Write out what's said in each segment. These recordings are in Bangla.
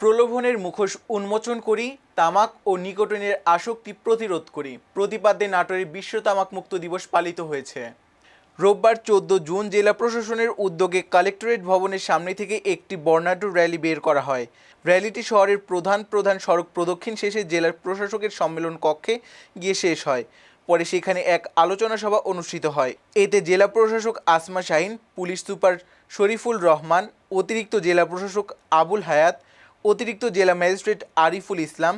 প্রলোভনের মুখোশ উন্মোচন করি, তামাক ও নিকোটিনের আসক্তি প্রতিরোধ করি প্রতিপাদ্যে নাটোরে বিশ্ব তামাক মুক্ত দিবস পালিত হয়েছে। রোববার 14 জুন জেলা প্রশাসনের উদ্যোগে কালেক্টরেট ভবনের সামনে থেকে একটি বর্ণাঢ্য র্যালি বের করা হয়। র্যালিটি শহরের প্রধান সড়ক প্রদক্ষিণ শেষে জেলার প্রশাসকের সম্মেলন কক্ষে গিয়ে শেষ হয়। পরে সেখানে এক আলোচনা সভা অনুষ্ঠিত হয়। এতে জেলা প্রশাসক আসমা শাহিন, পুলিশ সুপার শরীফুল রহমান, অতিরিক্ত জেলা প্রশাসক আবুল হায়াত, অতিরিক্ত জেলা magistrate Ariful Islam,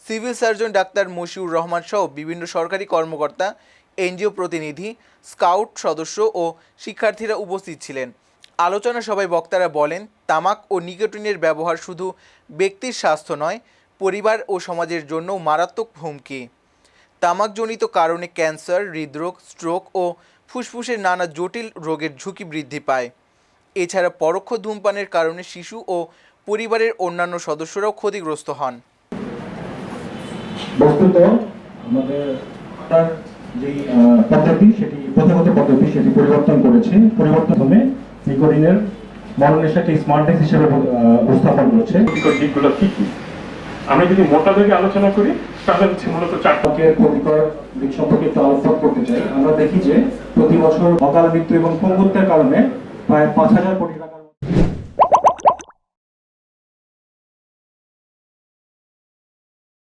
civil surgeon doctor Moshiur Rahman সহ বিভিন্ন সরকারি কর্মকর্তা, এনজিও প্রতিনিধি, স্কাউট সদস্য ও শিক্ষার্থীরা উপস্থিত ছিলেন। আলোচনা সভায় বক্তারা বলেন, তামাক ও নিকোটিনের ব্যবহার শুধু ব্যক্তির স্বাস্থ্য নয়, পরিবার ও সমাজের জন্যও মারাত্মক হুমকি। তামাকজনিত কারণে ক্যান্সার, হৃদরোগ, স্ট্রোক ও ফুসফুসের নানা জটিল রোগের ঝুঁকি বৃদ্ধি পায়। এছাড়া পরোক্ষ ধূমপানের কারণে শিশু ও পরিবারের অন্যান্য সদস্যরাও ক্ষতিগ্রস্ত হন। বস্তুত আমাদের যে পদ্ধতি প্রথাগত পদ্ধতি সেটি পরিবর্তন করেছে। পরিবর্তনে নিকোটিনের মনোনেশাকে স্মার্ট ড্রাগস হিসেবে উপস্থাপন করেছে। দিকগুলো কি কি আমরা যদি মোটা দাগে আলোচনা করি তাহলে হচ্ছে মূলত চারপাশের ক্ষতিকর দিক সম্পর্কে একটু আলোকপাত করতে চাই। আমরা দেখি যে প্রতি বছর অকাল মৃত্যু এবং পঙ্গুত্বের কারণে প্রায় 5,000 কোটি টাকার